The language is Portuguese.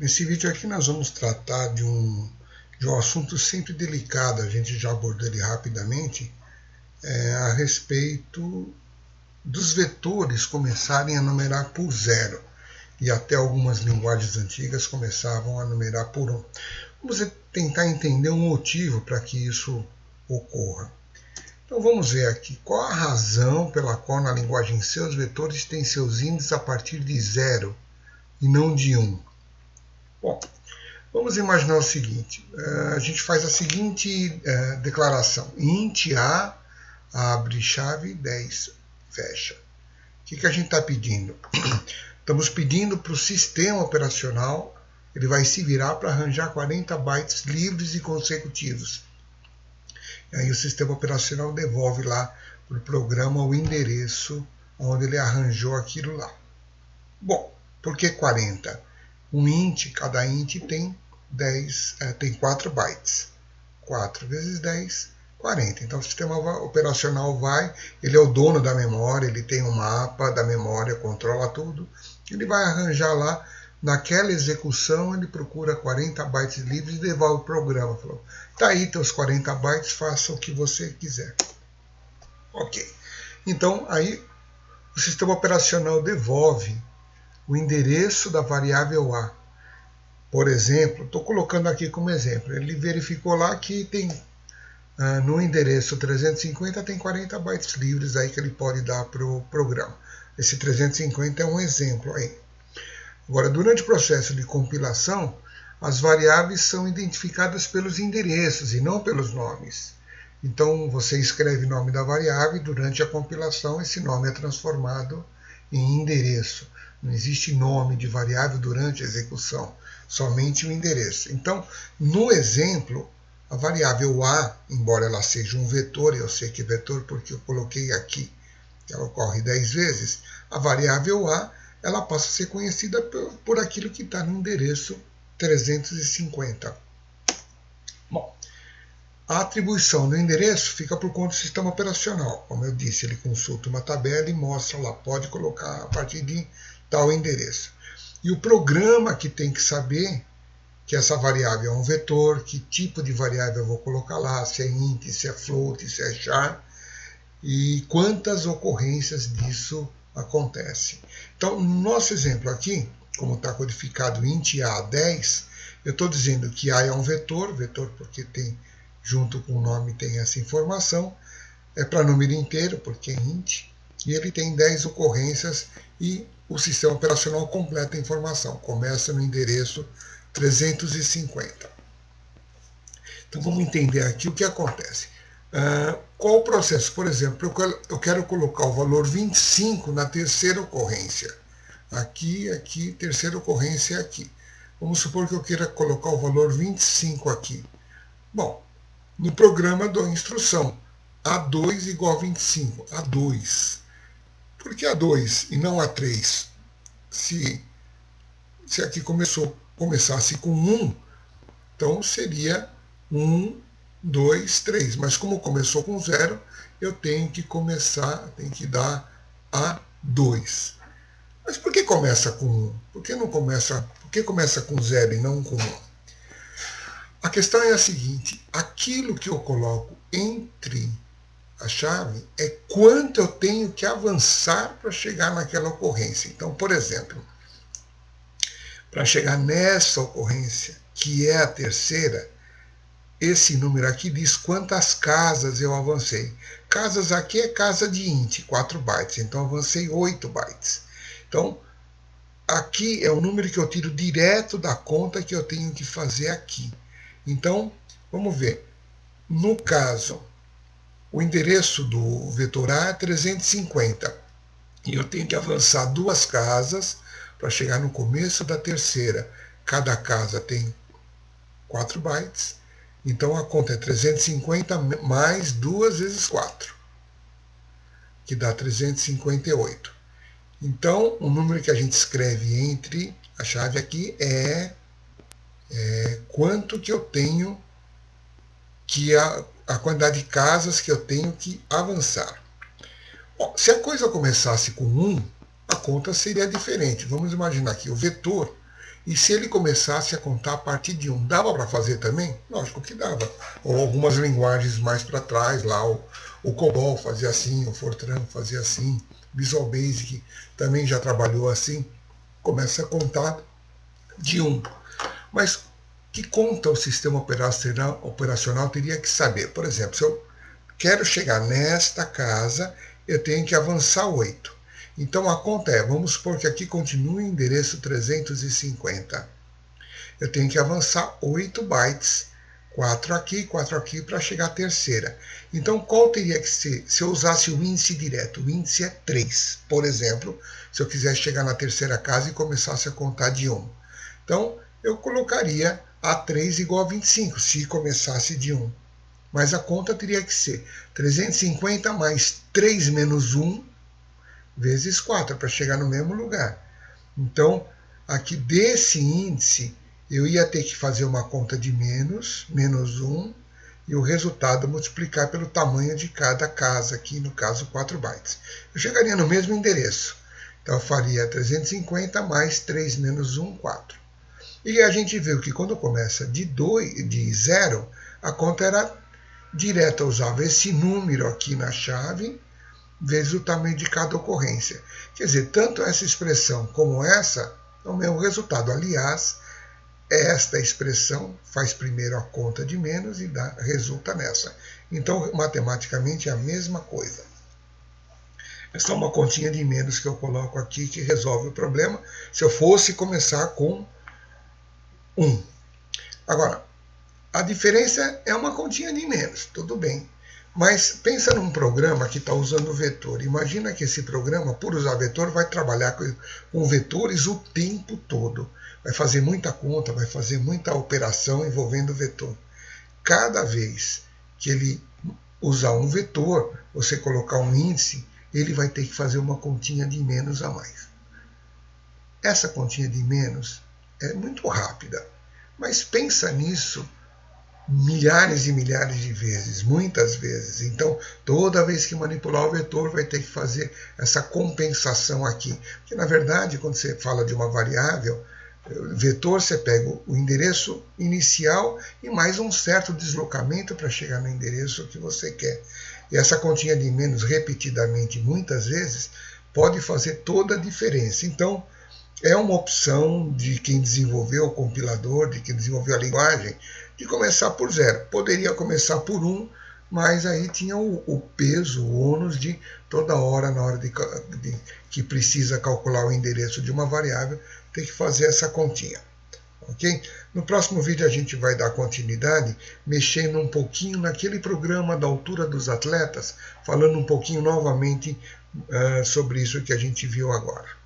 Nesse vídeo aqui nós vamos tratar de um assunto sempre delicado, a gente já abordou ele rapidamente, a respeito dos vetores começarem a numerar por zero, e até algumas linguagens antigas começavam a numerar por 1. Vamos tentar entender um motivo para que isso ocorra. Então vamos ver aqui qual a razão pela qual na linguagem C os vetores têm seus índices a partir de 0 e não de 1. Bom, vamos imaginar o seguinte, a gente faz a seguinte declaração: int A abre chave 10, fecha. O que a gente está pedindo? Estamos pedindo para o sistema operacional, ele vai se virar para arranjar 40 bytes livres e consecutivos. E aí o sistema operacional devolve lá para o programa o endereço onde ele arranjou aquilo lá. Bom, por que 40? Um int, cada int tem 4 bytes. 4 vezes 10, 40. Então o sistema operacional ele é o dono da memória, ele tem um mapa da memória, controla tudo. Ele vai arranjar lá, naquela execução, ele procura 40 bytes livres e devolve o programa. Falou, tá aí teus 40 bytes, faça o que você quiser. Ok. Então aí o sistema operacional devolve o endereço da variável A. Por exemplo, estou colocando aqui como exemplo, ele verificou lá que tem no endereço 350 tem 40 bytes livres aí que ele pode dar para o programa. Esse 350 é um exemplo aí. Agora, durante o processo de compilação, as variáveis são identificadas pelos endereços e não pelos nomes. Então, você escreve o nome da variável e durante a compilação esse nome é transformado em endereço. Não existe nome de variável durante a execução, somente o endereço. Então, no exemplo, a variável A, embora ela seja um vetor, eu sei que é vetor porque eu coloquei aqui, que ela ocorre 10 vezes, a variável A ela passa a ser conhecida por aquilo que está no endereço 350. Bom, a atribuição do endereço fica por conta do sistema operacional. Como eu disse, ele consulta uma tabela e mostra lá, pode colocar a partir de tal endereço. E o programa que tem que saber que essa variável é um vetor, que tipo de variável eu vou colocar lá, se é int, se é float, se é char, e quantas ocorrências disso acontecem. Então, no nosso exemplo aqui, como está codificado int A 10, eu estou dizendo que A é um vetor porque tem, junto com o nome tem essa informação, é para número inteiro, porque é int, e ele tem 10 ocorrências e o sistema operacional completa a informação, começa no endereço 350. Então vamos entender aqui o que acontece. Qual o processo? Por exemplo, eu quero colocar o valor 25 na terceira ocorrência. Aqui, terceira ocorrência aqui. Vamos supor que eu queira colocar o valor 25 aqui. Bom, no programa eu dou a instrução A2 igual a 25. A2. Por que A2 e não A3? Se aqui começasse com 1, então seria 1, 2, 3. Mas como começou com 0, eu tenho que dar A2. Mas por que começa com 1? Por que começa com 0 e não com 1? A questão é a seguinte, aquilo que eu coloco entre a chave é quanto eu tenho que avançar para chegar naquela ocorrência. Então, por exemplo, para chegar nessa ocorrência, que é a terceira, esse número aqui diz quantas casas eu avancei. Casas aqui é casa de int, 4 bytes, então avancei 8 bytes. Então, aqui é o número que eu tiro direto da conta que eu tenho que fazer aqui. Então, vamos ver. No caso, o endereço do vetor A é 350. E eu tenho que avançar 2 casas para chegar no começo da terceira. Cada casa tem 4 bytes. Então a conta é 350 mais 2 vezes 4, que dá 358. Então o número que a gente escreve entre a chave aqui é quanto que eu tenho que a quantidade de casas que eu tenho que avançar. Bom, se a coisa começasse com 1, a conta seria diferente. Vamos imaginar que o vetor E se ele começasse a contar a partir de 1, dava para fazer também? Lógico que dava. Ou algumas linguagens mais para trás, lá o COBOL fazia assim, o Fortran fazia assim, Visual Basic também já trabalhou assim. Começa a contar de 1. Mas que conta o sistema operacional teria que saber? Por exemplo, se eu quero chegar nesta casa, eu tenho que avançar 8. Então a conta é, vamos supor que aqui continue o endereço 350. Eu tenho que avançar 8 bytes, 4 aqui, para chegar à terceira. Então qual teria que ser, se eu usasse o índice direto? O índice é 3, por exemplo, se eu quisesse chegar na terceira casa e começasse a contar de 1. Então eu colocaria A3 igual a 25, se começasse de 1. Mas a conta teria que ser 350 mais 3 menos 1 vezes 4, para chegar no mesmo lugar. Então, aqui desse índice, eu ia ter que fazer uma conta de menos 1, e o resultado multiplicar pelo tamanho de cada casa, aqui no caso 4 bytes. Eu chegaria no mesmo endereço. Então, eu faria 350 mais 3 menos 1, 4. E a gente viu que quando começa de 0, a conta era direta, eu usava esse número aqui na chave, vezes o tamanho de cada ocorrência. Quer dizer, tanto essa expressão como essa é o mesmo resultado. Aliás, esta expressão faz primeiro a conta de menos e resulta nessa. Então, matematicamente, é a mesma coisa. É só uma continha de menos que eu coloco aqui que resolve o problema, se eu fosse começar com 1. Agora, a diferença é uma continha de menos, tudo bem. Mas pensa num programa que está usando vetor. Imagina que esse programa, por usar vetor, vai trabalhar com vetores o tempo todo. Vai fazer muita conta, vai fazer muita operação envolvendo vetor. Cada vez que ele usar um vetor, você colocar um índice, ele vai ter que fazer uma continha de menos a mais. Essa continha de menos é muito rápida, mas pensa nisso milhares e milhares de vezes, muitas vezes. Então, toda vez que manipular o vetor, vai ter que fazer essa compensação aqui. Porque, na verdade, quando você fala de uma variável, vetor, você pega o endereço inicial e mais um certo deslocamento para chegar no endereço que você quer. E essa continha de menos, repetidamente, muitas vezes, pode fazer toda a diferença. Então, é uma opção de quem desenvolveu o compilador, de quem desenvolveu a linguagem, de começar por 0. Poderia começar por 1, mas aí tinha o peso, o ônus de toda hora, na hora que precisa calcular o endereço de uma variável, ter que fazer essa continha. Okay? No próximo vídeo a gente vai dar continuidade, mexendo um pouquinho naquele programa da altura dos atletas, falando um pouquinho novamente sobre isso que a gente viu agora.